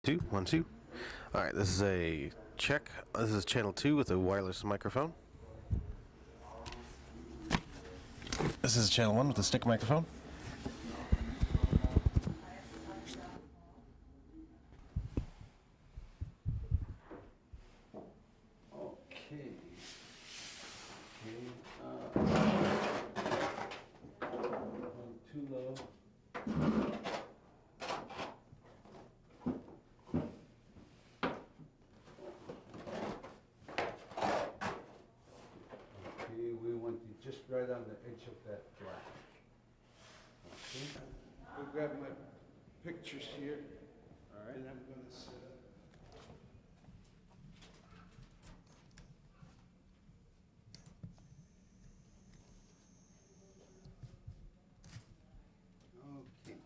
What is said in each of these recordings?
Two, 1, 2. All right, this is a check. This is channel 2 with a wireless microphone. This is channel 1 with a stick microphone. Okay. Too low. Okay, we want you just right on the edge of that black. Okay. I'll grab my pictures here. All right. And I'm going to set up. Okay.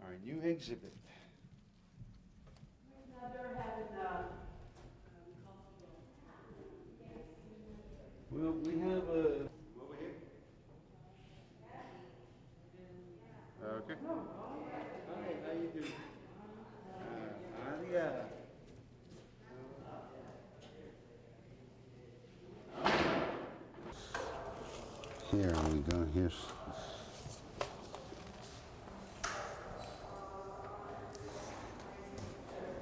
Our new exhibit. Well, we have a... Over here? Okay. Hi, how you doing? Aria. Here we go. Here's.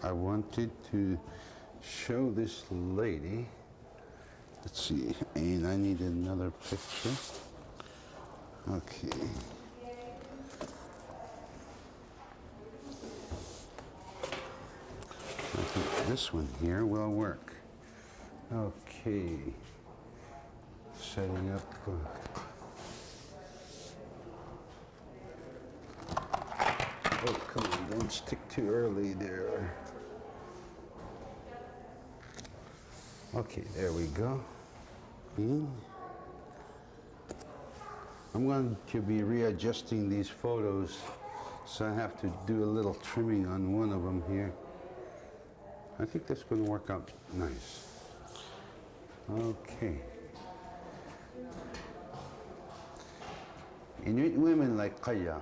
I wanted to show this lady. Let's see, and I need another picture. Okay. I think this one here will work. Okay. Setting up. Oh, come on, don't stick too early there. Okay, there we go. I'm going to be readjusting these photos, so I have to do a little trimming on one of them here. I think that's going to work out nice. Okay. Inuit women like Kaya,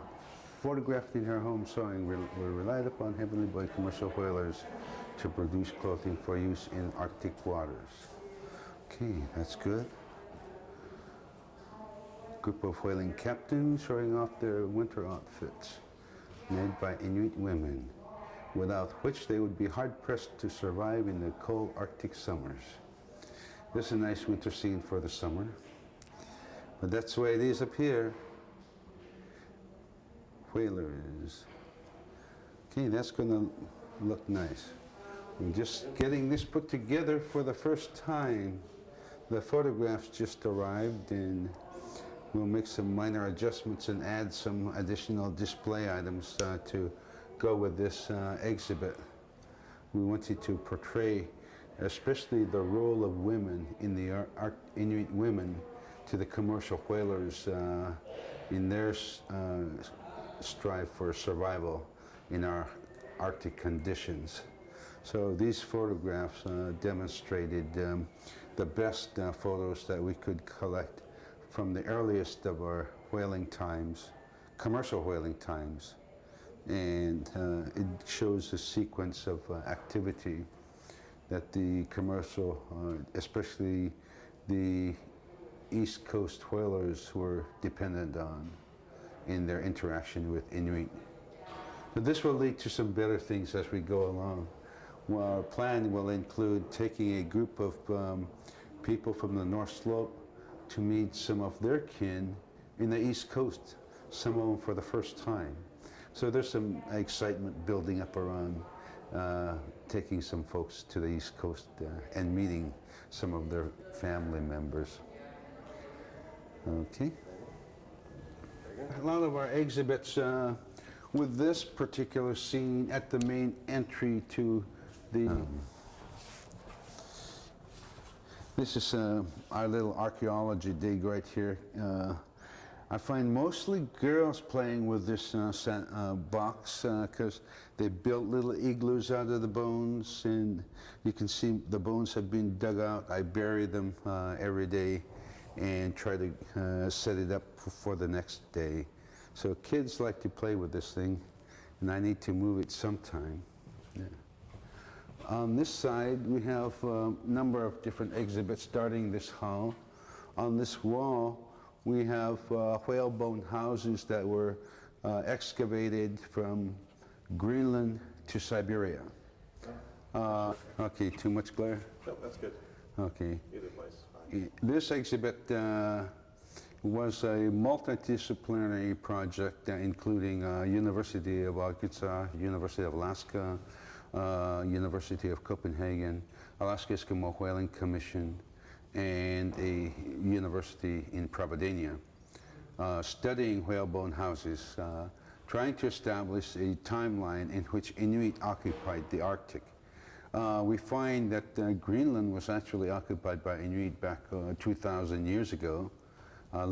photographed in her home sewing, were relied upon heavily by commercial whalers to produce clothing for use in Arctic waters. Okay, that's good. Group of whaling captains showing off their winter outfits made by Inuit women, without which they would be hard-pressed to survive in the cold Arctic summers. This is a nice winter scene for the summer, but that's the way it is up here. Whalers. Okay, that's going to look nice. I'm just getting this put together for the first time. The photographs just arrived, and we'll make some minor adjustments and add some additional display items to go with this exhibit. We wanted to portray especially the role of women in the Inuit women to the commercial whalers in their strive for survival in our Arctic conditions. So these photographs demonstrated the best photos that we could collect from the earliest of our whaling times, commercial whaling times. And it shows a sequence of activity that the commercial, especially the East Coast whalers, were dependent on in their interaction with Inuit. But this will lead to some better things as we go along. Well, our plan will include taking a group of people from the North Slope to meet some of their kin in the East Coast, some of them for the first time. So there's some excitement building up around taking some folks to the East Coast and meeting some of their family members. Okay. A lot of our exhibits with this particular scene at the main entry to the... this is our little archaeology dig right here. I find mostly girls playing with this box because they built little igloos out of the bones, and you can see the bones have been dug out. I bury them every day and try to set it up for the next day. So kids like to play with this thing. and I need to move it sometime. Yeah. On this side, we have a number of different exhibits starting this hall. On this wall, we have whalebone houses that were excavated from Greenland to Siberia. Okay, too much glare? No, that's good. Okay. Either place is fine. This exhibit was a multidisciplinary project including University of Arkansas, University of Alaska, University of Copenhagen, Alaska Eskimo Whaling Commission, and a university in Providencia, studying whalebone houses, trying to establish a timeline in which Inuit occupied the Arctic. We find that Greenland was actually occupied by Inuit back 2,000 years ago, a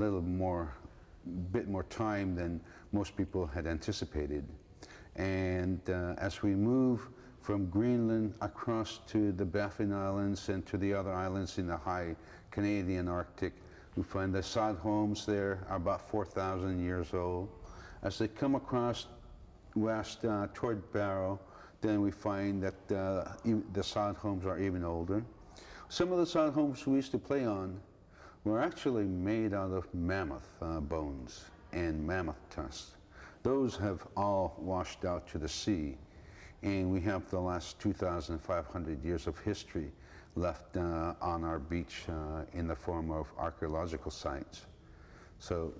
bit more time than most people had anticipated. And as we move from Greenland across to the Baffin Islands and to the other islands in the high Canadian Arctic, we find the sod homes there are about 4,000 years old. As they come across west toward Barrow, then we find that the sod homes are even older. Some of the sod homes we used to play on were actually made out of mammoth bones and mammoth tusks. Those have all washed out to the sea, and we have the last 2,500 years of history left on our beach in the form of archaeological sites. So,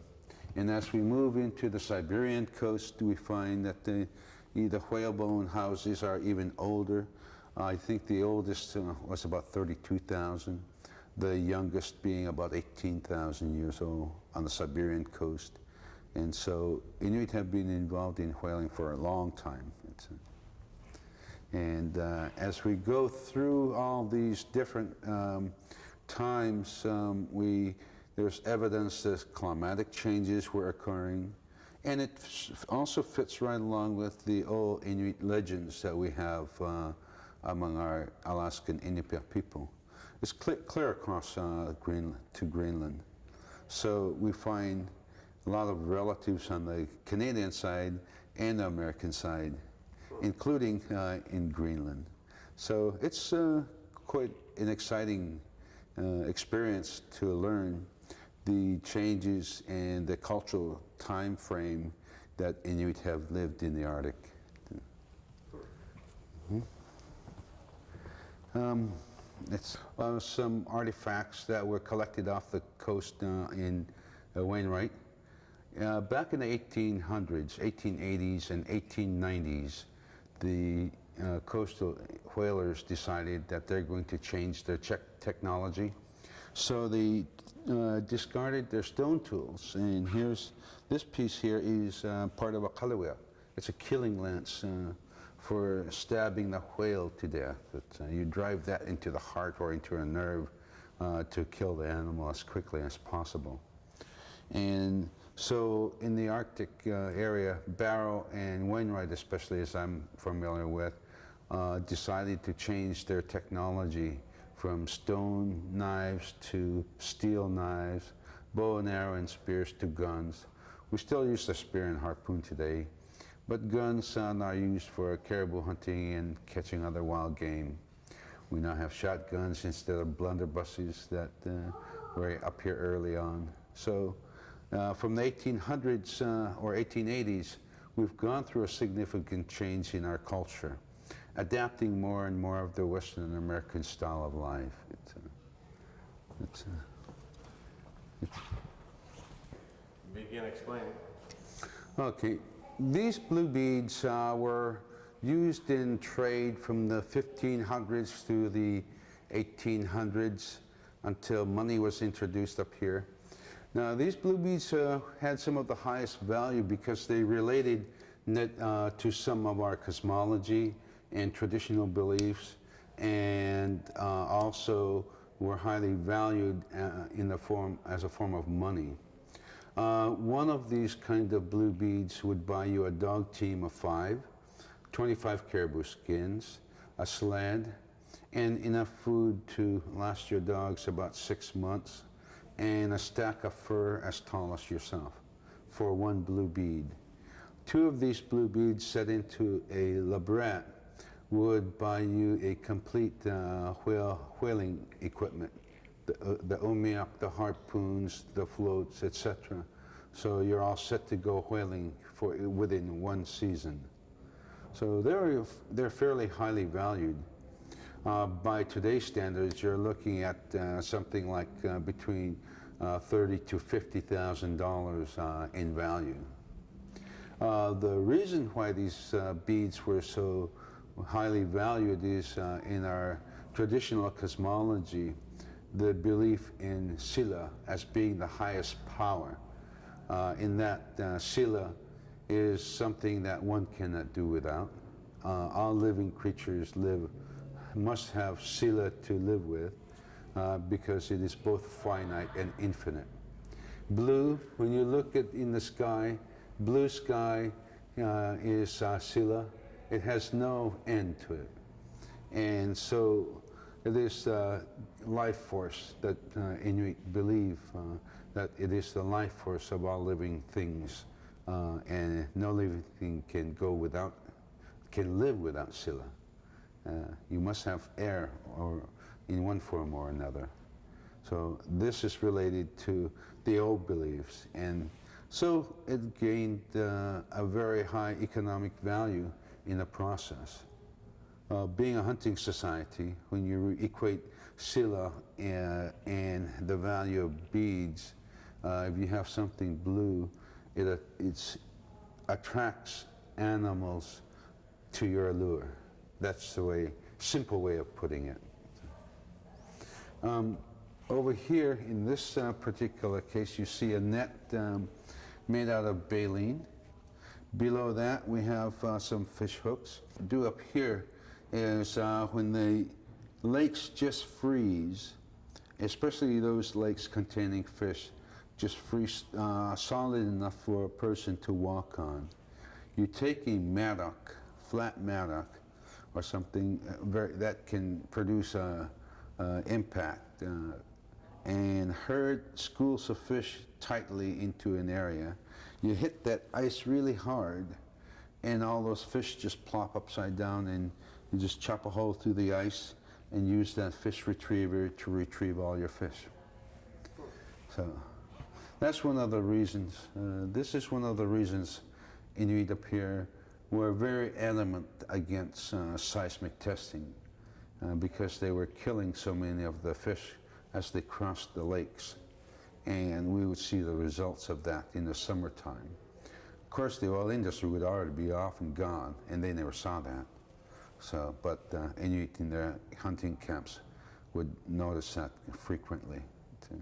and as we move into the Siberian coast, we find that the whalebone houses are even older. I think the oldest was about 32,000, the youngest being about 18,000 years old on the Siberian coast. And so Inuit have been involved in whaling for a long time. And as we go through all these different times, there's evidence that climatic changes were occurring. And it also fits right along with the old Inuit legends that we have among our Alaskan Inupiaq people. It's clear across Greenland to Greenland. So we find a lot of relatives on the Canadian side and the American side, including in Greenland. So it's quite an exciting experience to learn the changes and the cultural time frame that Inuit have lived in the Arctic. It's some artifacts that were collected off the coast in Wainwright. Back in the 1800s, 1880s, and 1890s, the coastal whalers decided that they're going to change their technology. So they discarded their stone tools, and this piece here is part of a kalawea. It's a killing lance for stabbing the whale to death. You drive that into the heart or into a nerve to kill the animal as quickly as possible. And so in the Arctic area, Barrow and Wainwright, especially as I'm familiar with, decided to change their technology from stone knives to steel knives, bow and arrow and spears to guns. We still use the spear and harpoon today, but guns are used for caribou hunting and catching other wild game. We now have shotguns instead of blunderbusses that were up here early on. So from the 1800s or 1880s, we've gone through a significant change in our culture, adapting more and more of the Western American style of life. Begin explaining. Okay, these blue beads were used in trade from the 1500s to the 1800s until money was introduced up here. Now, these blue beads had some of the highest value because they related to some of our cosmology and traditional beliefs, and also were highly valued as a form of money. One of these kind of blue beads would buy you a dog team of 5, 25 caribou skins, a sled, and enough food to last your dogs about 6 months, and a stack of fur as tall as yourself for one blue bead. 2 of these blue beads set into a labret would buy you a complete whaling equipment, the umiaq, the harpoons, the floats, etc. So you're all set to go whaling within 1 season. So they're fairly highly valued. By today's standards, you're looking at something like between $30,000 to $50,000 in value. The reason why these beads were so highly valued is in our traditional cosmology, the belief in Sila as being the highest power. In that Sila is something that one cannot do without. All living creatures must have Sila to live with because it is both finite and infinite. Blue, when you look at in the sky, blue sky is Sila. It has no end to it. And so it is life force that Inuit believe that it is the life force of all living things, and no living thing can live without Sila. You must have air or in one form or another. So this is related to the old beliefs, and so it gained a very high economic value in the process. Being a hunting society, when you equate Sila and the value of beads, if you have something blue, it attracts animals to your lure. That's the simple way of putting it. Over here, in this particular case, you see a net made out of baleen. Below that, we have some fish hooks. Do up here is when the lakes just freeze, especially those lakes containing fish, just freeze solid enough for a person to walk on. You take a mattock, flat mattock, or something that can produce impact, and herd schools of fish tightly into an area. You hit that ice really hard, and all those fish just plop upside down, and you just chop a hole through the ice and use that fish retriever to retrieve all your fish. So that's one of the reasons. This is one of the reasons Inuit up here were very adamant against seismic testing, because they were killing so many of the fish as they crossed the lakes. And we would see the results of that in the summertime. Of course, the oil industry would already be off and gone, and they never saw that. So, but Inuit in their hunting camps would notice that frequently too.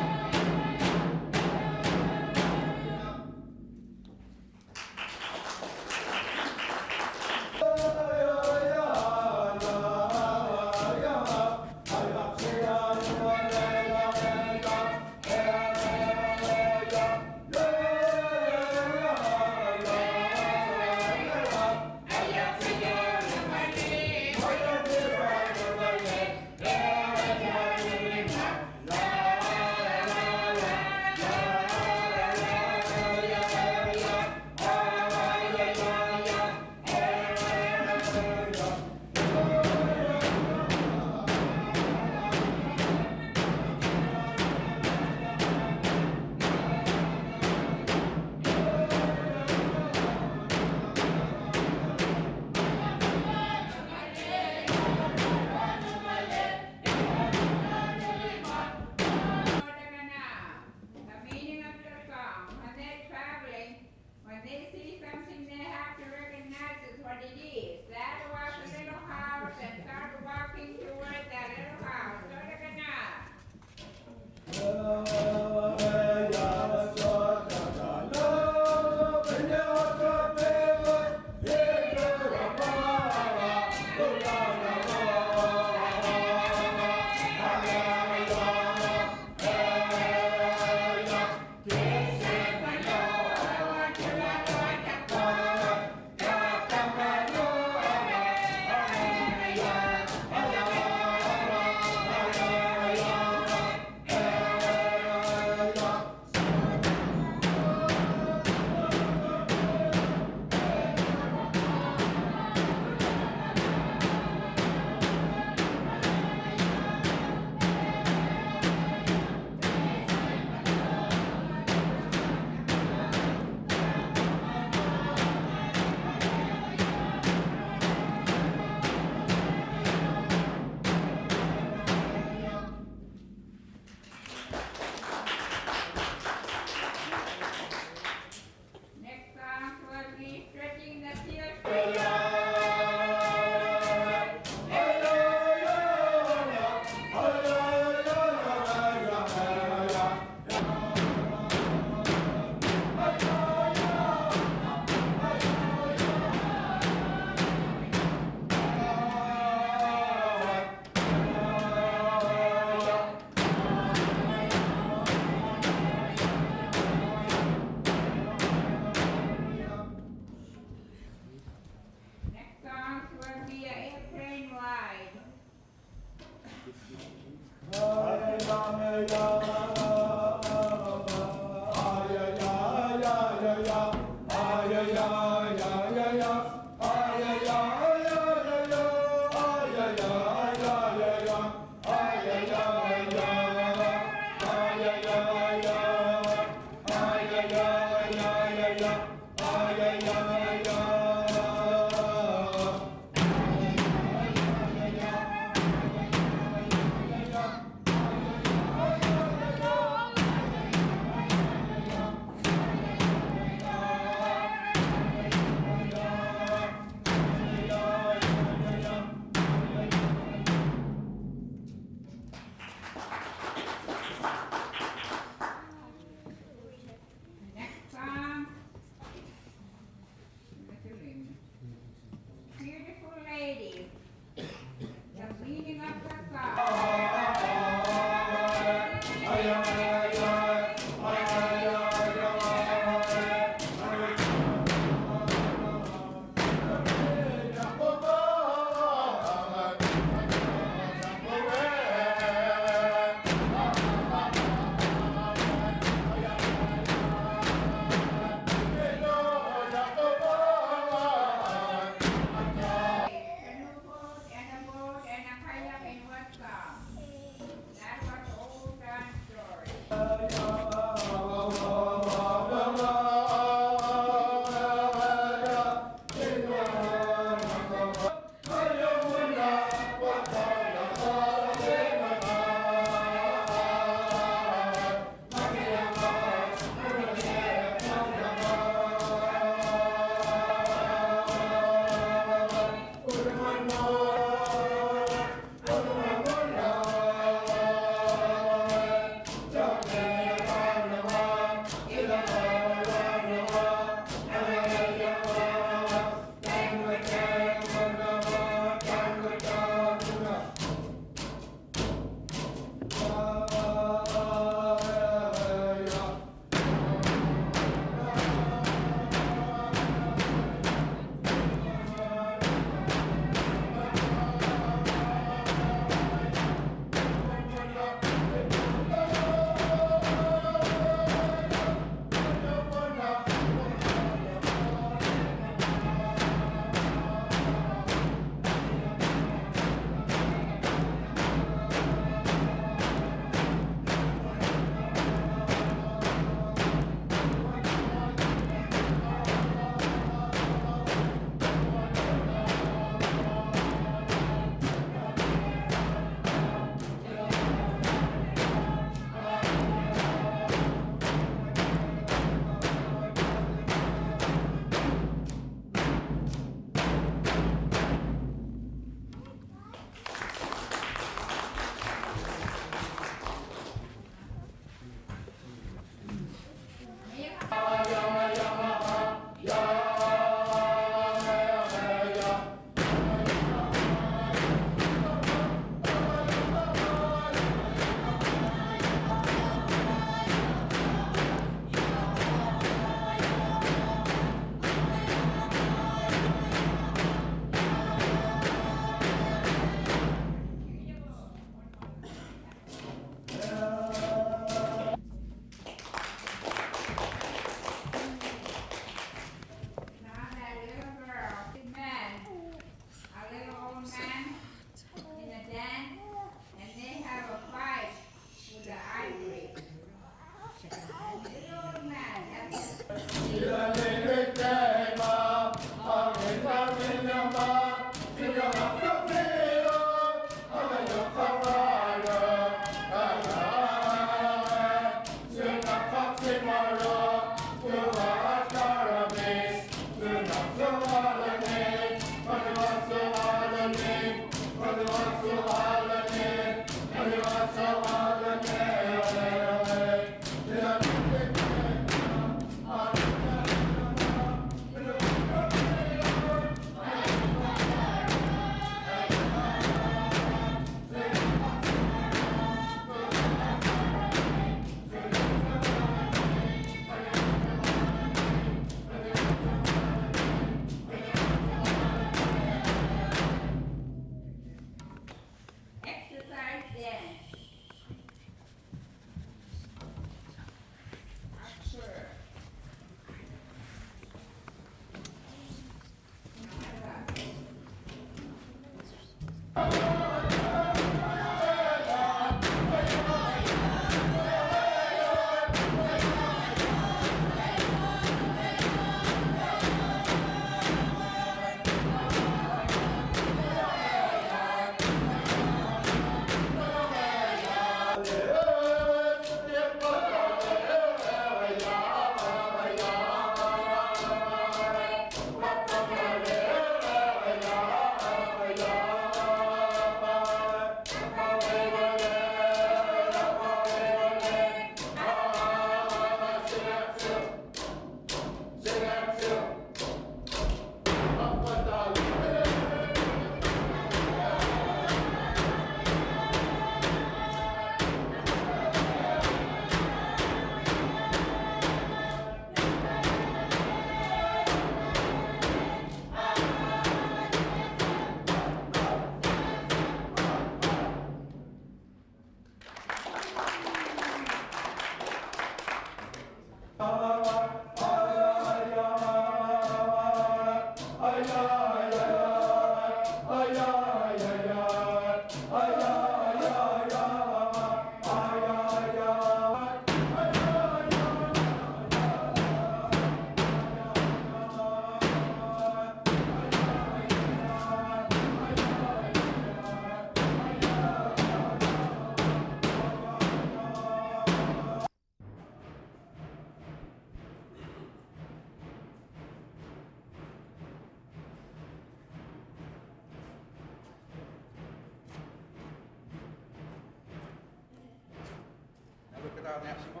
na si mo.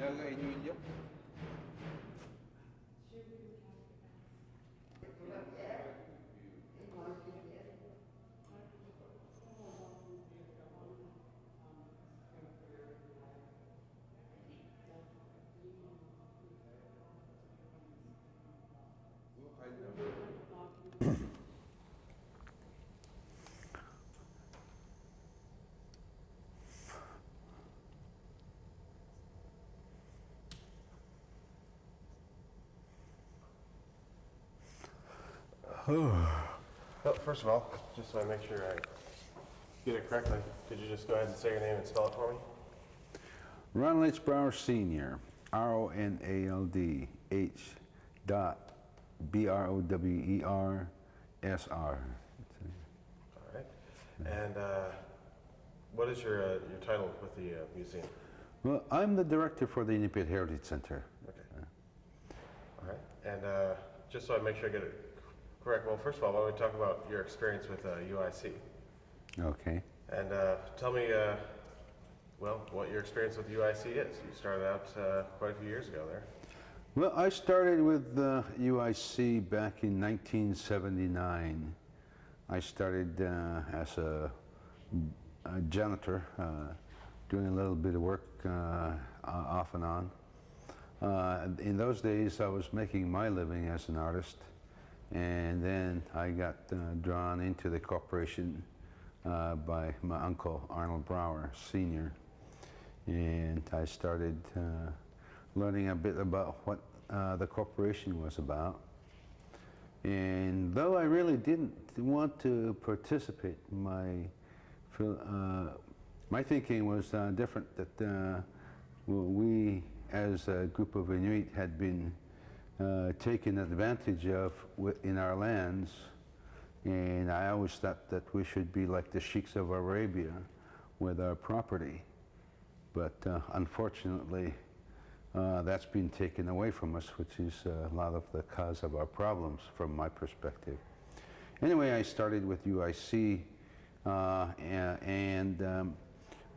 Naga Inupiaq. Well, first of all, just so I make sure I get it correctly, could you just go ahead and say your name and spell it for me? Ronald H. Barrow Sr., Ronald H. Brower-S-R. All right. And what is your title with the museum? Well, I'm the director for the Inupiat Heritage Center. Okay. All right. And just so I make sure I get it correct, well, first of all, why don't we talk about your experience with UIC? Okay. And tell me, well, what your experience with UIC is. You started out quite a few years ago there. Well, I started with UIC back in 1979. I started as a janitor, doing a little bit of work off and on. In those days, I was making my living as an artist, and then I got drawn into the corporation by my uncle, Arnold Brower Sr., and I started learning a bit about what the corporation was about. And though I really didn't want to participate, my thinking was different, that we as a group of Inuit had been taken advantage of in our lands, and I always thought that we should be like the sheiks of Arabia with our property. But unfortunately, that's been taken away from us, which is a lot of the cause of our problems from my perspective. Anyway, I started with UIC and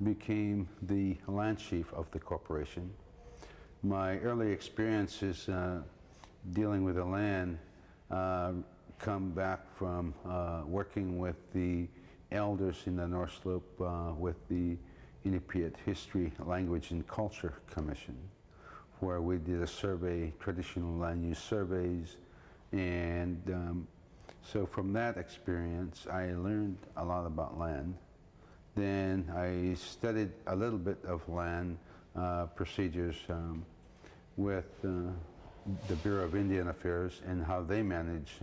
became the land chief of the corporation. My early experiences dealing with the land come back from working with the elders in the North Slope with the Inupiat History, Language and Culture Commission, where we did a survey, traditional land use surveys, and so from that experience I learned a lot about land. Then I studied a little bit of land procedures with the Bureau of Indian Affairs and how they manage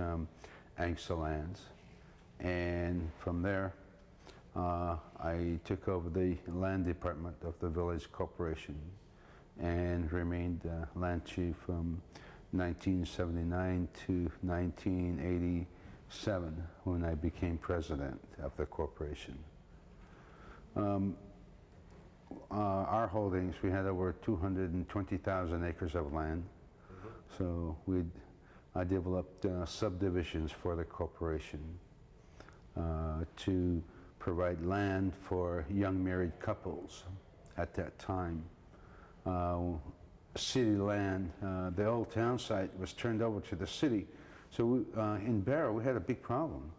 ANCSA lands. And from there, I took over the land department of the village corporation and remained land chief from 1979 to 1987 when I became president of the corporation. Our holdings, we had over 220,000 acres of land. So I developed subdivisions for the corporation to provide land for young married couples at that time. City land, the old town site was turned over to the city. So in Barrow, we had a big problem.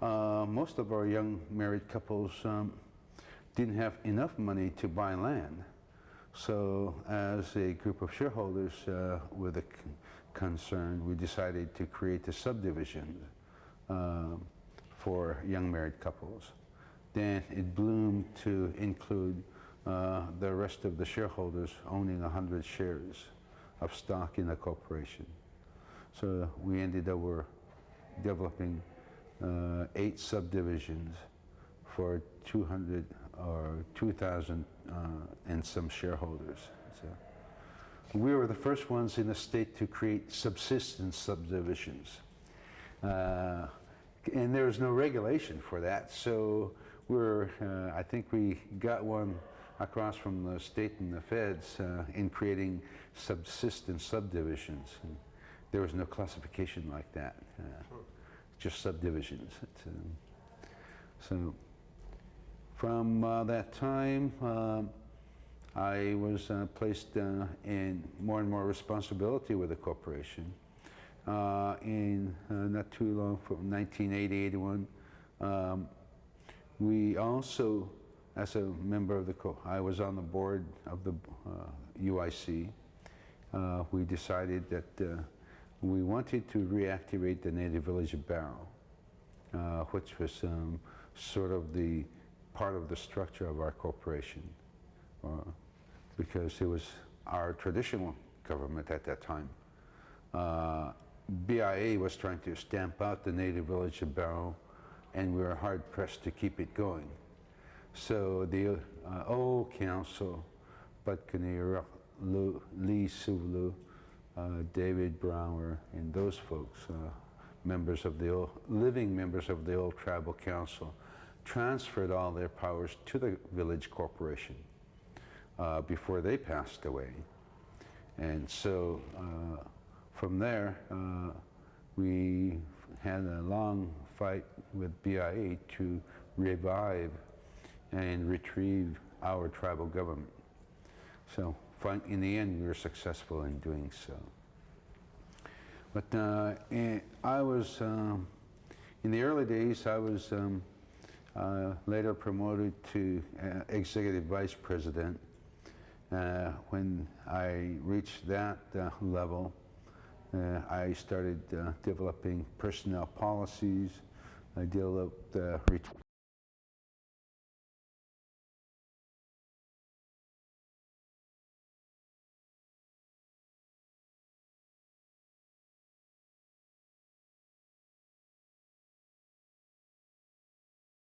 Most of our young married couples didn't have enough money to buy land. So as a group of shareholders with a concern, we decided to create a subdivision for young married couples. Then it bloomed to include the rest of the shareholders owning 100 shares of stock in the corporation. So we ended up developing 8 subdivisions for 200 or 2,000 and some shareholders. So we were the first ones in the state to create subsistence subdivisions. And there was no regulation for that, so I think we got one across from the state and the feds in creating subsistence subdivisions. And there was no classification like that, just subdivisions. So From that time, I was placed in more and more responsibility with the corporation. In not too long, from 1980-81, we also, as a member of the, I was on the board of the UIC. We decided that we wanted to reactivate the native village of Barrow, which was sort of the part of the structure of our corporation, because it was our traditional government at that time. BIA was trying to stamp out the native village of Barrow, and we were hard pressed to keep it going. So the old council, Patkanira, Lee Sulu, David Brower, and those folks, members of the living members of the old tribal council, transferred all their powers to the village corporation before they passed away. And so from there, we had a long fight with BIA to revive and retrieve our tribal government. So in the end, we were successful in doing so. But I was, in the early days, I was later promoted to executive vice president. When I reached that level, I started developing personnel policies. I developed